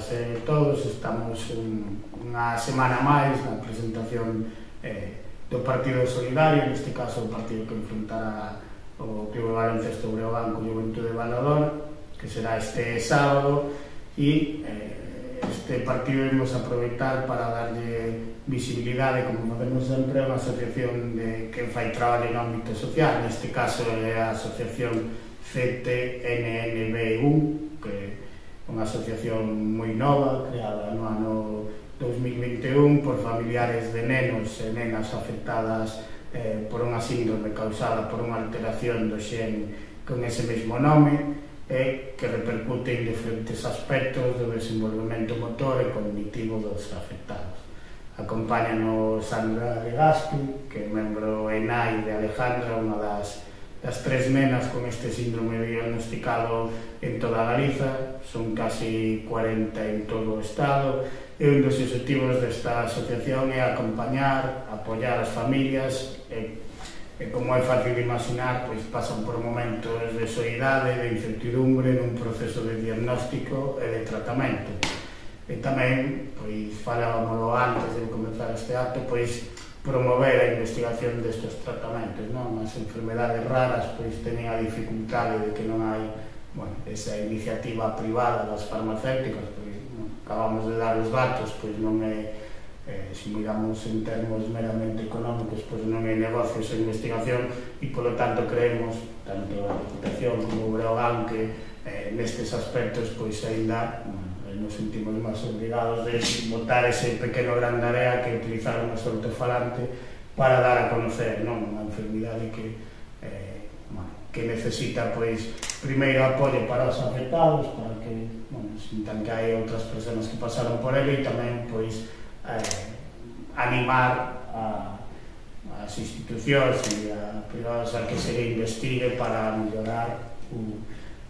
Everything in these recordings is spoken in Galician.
todas e todos. Estamos unha semana máis na presentación do Partido Solidario, neste caso o partido que enfrontará o Club de Baloncesto Breogán co Xuventude de Valador, que será este sábado, e este partido imos aproveitar para darlle visibilidade, como facemos sempre, a unha asociación que fai traballo no ámbito social. Neste caso é a asociación CTNNB1, que é unha asociación moi nova, creada no ano 2021 por familiares de nenos e nenas afectadas por unha síndrome causada por unha alteración do xen con ese mesmo nome, que repercute en diferentes aspectos do desenvolvemento motor e cognitivo dos afectados. Acompáñanos Sandra Legaspi, que é membro e nai de Alejandra, unha das 3 nenas con este síndrome diagnosticado en toda Galiza. Son casi 40 en todo o estado, e un dos objetivos desta asociación é acompañar, apoiar as familias e como é fácil de imaginar, pasan por momentos de soidade, de incertidumbre nun proceso de diagnóstico e de tratamento. E tamén, falábamos antes de comenzar este acto, promover a investigación destes tratamentos. As enfermedades raras teñen a dificultade de que non hai esa iniciativa privada das farmacéuticas. Acabamos de dar os datos, non é, se miramos en termos meramente económicos, non é negocio esa investigación, e polo tanto creemos, tanto a Diputación como o Breogán, que nestes aspectos ainda nos sentimos máis obligados de botar ese pequeno gran de area que utilizar un alto-falante para dar a conocer unha enfermidade que necesita primeiro apoio para os afectados, para que sintan que hai outras persoas que pasaron por ele, e tamén animar as institucións e a privadas a que se investigue para mellorar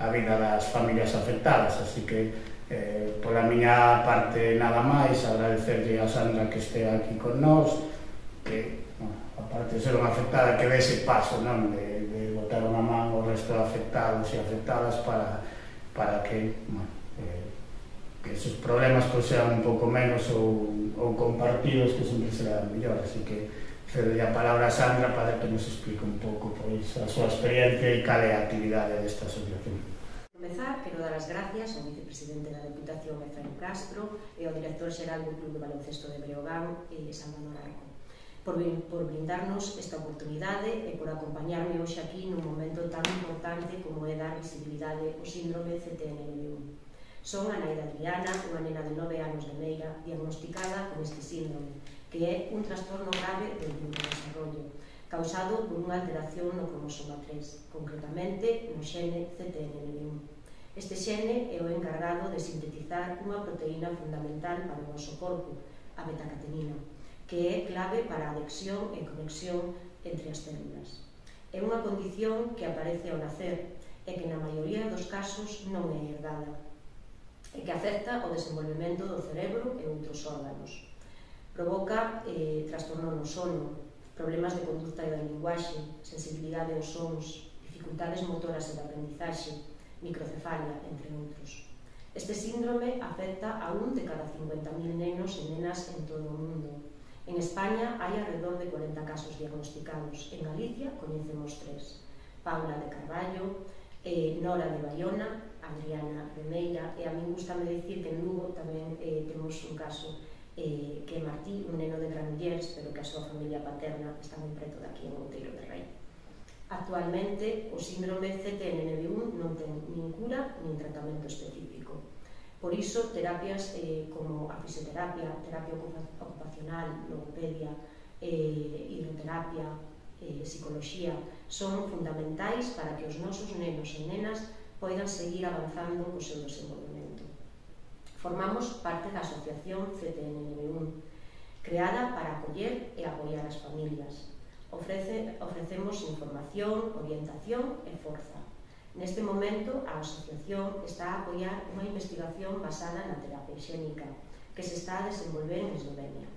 a vida das familias afectadas. Así que pola miña parte nada máis, agradecerlle a Sandra que este aquí con nós, que aparte de ser unha afectada, que dé ese paso de botar unha man ao resto de afectados e afectadas para que esos problemas sean un pouco menos ou compartidos, que sempre serán mellor. Así que cedo a palabra a Sandra para que nos explique un pouco a súa experiencia e cal é a actividade desta asociación. Comezar, quero dar as gracias ao vicepresidente da Deputación, Efraín Castro, e ao director xeral do Club de Baloncesto de Breogán, Salvador Arco, por brindarnos esta oportunidade e por acompañarme hoxe aquí nun momento tan importante como é dar visibilidade ao síndrome CTNNB1. Son a nai de Adriana, unha nena de 9 anos de Meira, diagnosticada con este síndrome, que é un trastorno grave do neurodesarrollo, causado por unha alteración no cromosoma 3, concretamente no xene CTNNB1. Este xene é o encargado de sintetizar unha proteína fundamental para o noso corpo, a betacatenina, que é clave para a adhesión e conexión entre as células. É unha condición que aparece ao nacer e que na maioría dos casos non é herdada, e que afecta o desenvolvemento do cerebro e outros órganos. Provoca trastorno no sono, problemas de conducta e da linguaxe, sensibilidade aos sons, dificultades motoras e de aprendizaxe, microcefalia, entre outros. Este síndrome afecta a 1 de cada 50.000 nenos e nenas en todo o mundo. En España hai alrededor de 40 casos diagnosticados. En Galicia coñecemos 3. Paula de Carballo, Nora de Bayona, Adriana de Meira, e a min gustame dicir que en Lugo tamén temos un caso que é Martí, un neno de Granollers, pero que a súa familia paterna está moi preto daqui en Outeiro de Rei. Actualmente, o síndrome CTNNB1 non ten nin cura nin tratamento específico. Por iso, terapias como a fisioterapia, terapia ocupacional, logopedia, hidroterapia, psicoloxía, son fundamentais para que os nosos nenos e nenas poidan seguir avanzando co seu desenvolvemento. Formamos parte da asociación CTNNB1, creada para acoller e apoiar as familias. Ofrecemos información, orientación e forza. Neste momento, a asociación está a apoiar unha investigación basada na terapia xénica, que se está a desenvolver en Eslovenia.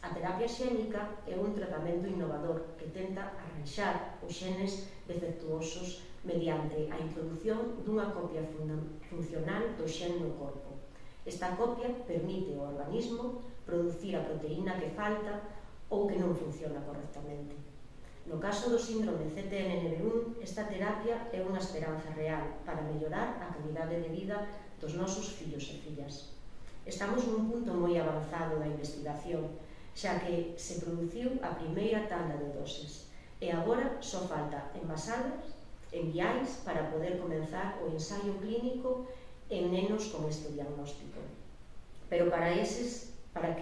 A terapia xénica é un tratamento innovador que tenta arranxar os xenes defectuosos mediante a introdución dunha copia funcional do xen no corpo. Esta copia permite ao organismo producir a proteína que falta ou que non funciona correctamente. No caso do síndrome CTNNB1, esta terapia é unha esperanza real para mellorar a calidade de vida dos nosos fillos e fillas. Estamos nun punto moi avanzado da investigación, xa que se produciu a primeira tanda de doses e agora só falta envasalas en viais para poder comenzar o ensaio clínico en nenos con este diagnóstico. Pero para que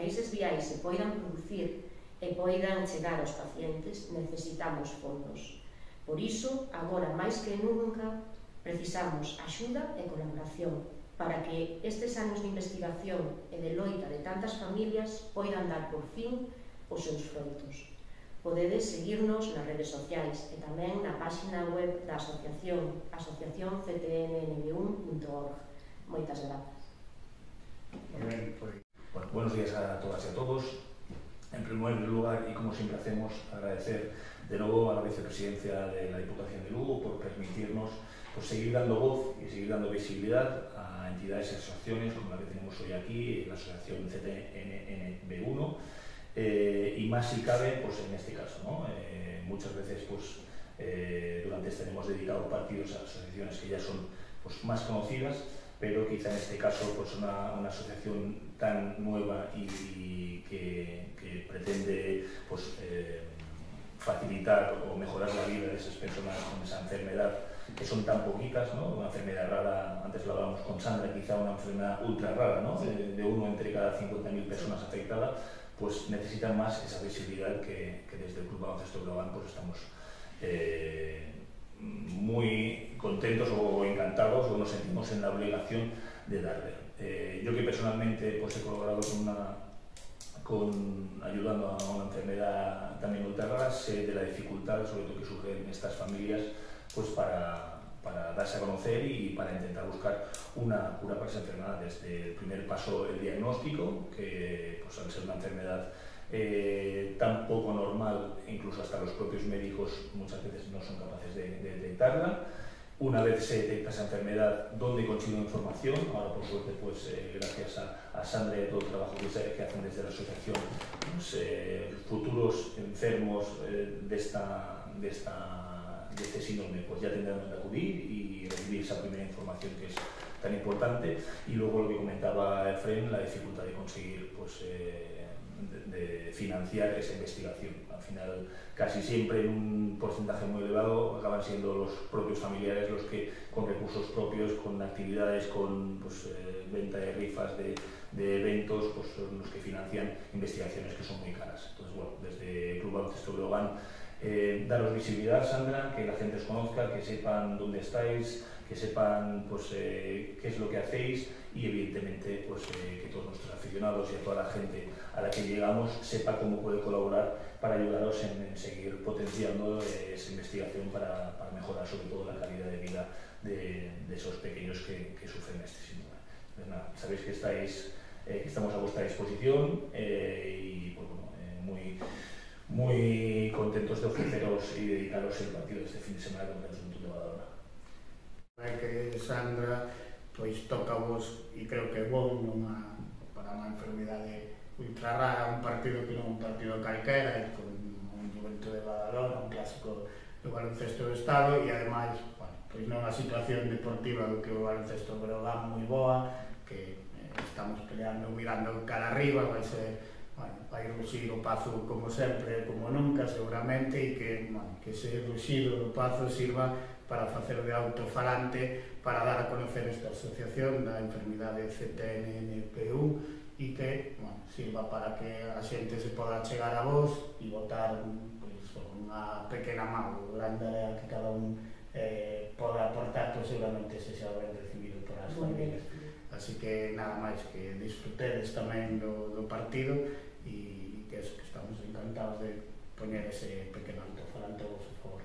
eses viais se poidan producir e poidan chegar aos pacientes, necesitamos fondos. Por iso, agora máis que nunca, precisamos axuda e colaboración para que estes anos de investigación e de loita de tantas familias poidan dar por fin os seus froitos. Podedes seguirnos nas redes sociais e tamén na página web da asociación, asociacionctnnb1.org. Moitas grazas. Bueno, buenos días a todas y a todos. En primer lugar, y como siempre hacemos, agradecer de nuevo a la vicepresidencia de la Diputación de Lugo por permitirnos seguir dando voz y seguir dando visibilidad a entidades y asociaciones como la que tenemos hoy aquí, la asociación CTNNB1, y más si cabe, pues en este caso, ¿no? Muchas veces durante este hemos dedicado partidos a asociaciones que ya son más conocidas, pero quizá en este caso una asociación tan nueva y que pretende facilitar o mejorar la vida de esas personas con esa enfermedad, que son tan poquitas, ¿no? Una enfermedad rara, antes lo hablábamos con Sandra, quizá una enfermedad ultra rara, ¿no? De uno entre cada 50.000 personas afectadas, pues necesitan más esa visibilidad que desde el Club Baloncesto Breogán estamos muy contentos o encantados, o nos sentimos en la obligación de darle. Yo que personalmente he colaborado ayudando a una enfermedad también ultra rara, sé de la dificultad, sobre todo que surge en estas familias, para darse a conocer y para intentar buscar una cura para esa enfermedad. Desde el primer paso, el diagnóstico, que al ser una enfermedad tan poco normal, incluso hasta los propios médicos muchas veces no son capaces de detectarla. Una vez se detecta esa enfermedad, ¿dónde consigo información? Ahora, por suerte, gracias a Sandra y a todo el trabajo que hacen desde la asociación, futuros enfermos de este síndrome ya tendrán donde acudir y recibir esa primera información que es tan importante. Y luego lo que comentaba Efraín, la dificultad de conseguir de financiar esa investigación. Al final, casi siempre en un porcentaje muy elevado acaban siendo los propios familiares los que, con recursos propios, con actividades, con venta de rifas, de eventos, son los que financian investigaciones que son muy caras. Entonces, bueno, desde el Club Baloncesto Breogán, daros visibilidad, Sandra, que la gente os conozca, que sepan dónde estáis, que sepan qué es lo que hacéis y evidentemente que todos nuestros aficionados y a toda la gente a la que llegamos sepa cómo puede colaborar para ayudaros en seguir potenciando esa investigación para mejorar sobre todo la calidad de vida de esos pequeños que sufren este síndrome. Pues nada, sabéis que estamos a vuestra disposición y muy contentos de ofreceros y dedicaros el partido de este fin de semana contra el Juventud de Badalona. Que Sandra toca vos e creo que é bom para unha enfermidade ultra rara, un partido que non é un partido calquera, con un Juventud de Badalona, un clásico do baloncesto do Estado e ademais nunha situación deportiva do que o baloncesto Breogán moi boa, que estamos peleando, mirando cara arriba, vai ruxir o Pazo como sempre, como nunca seguramente, e que ese ruxido do Pazo sirva para facer de autofalante para dar a conocer esta asociación da enfermidade CTNNB1 e que sirva para que a xente se poda chegar a vos e botar unha pequena mão. O grande é que cada un poda aportar, seguramente se xa ben recibido por as familias. Así que nada máis que disfrutedes tamén do partido e que estamos encantados de poñer ese pequeno autofalante a vosso favor.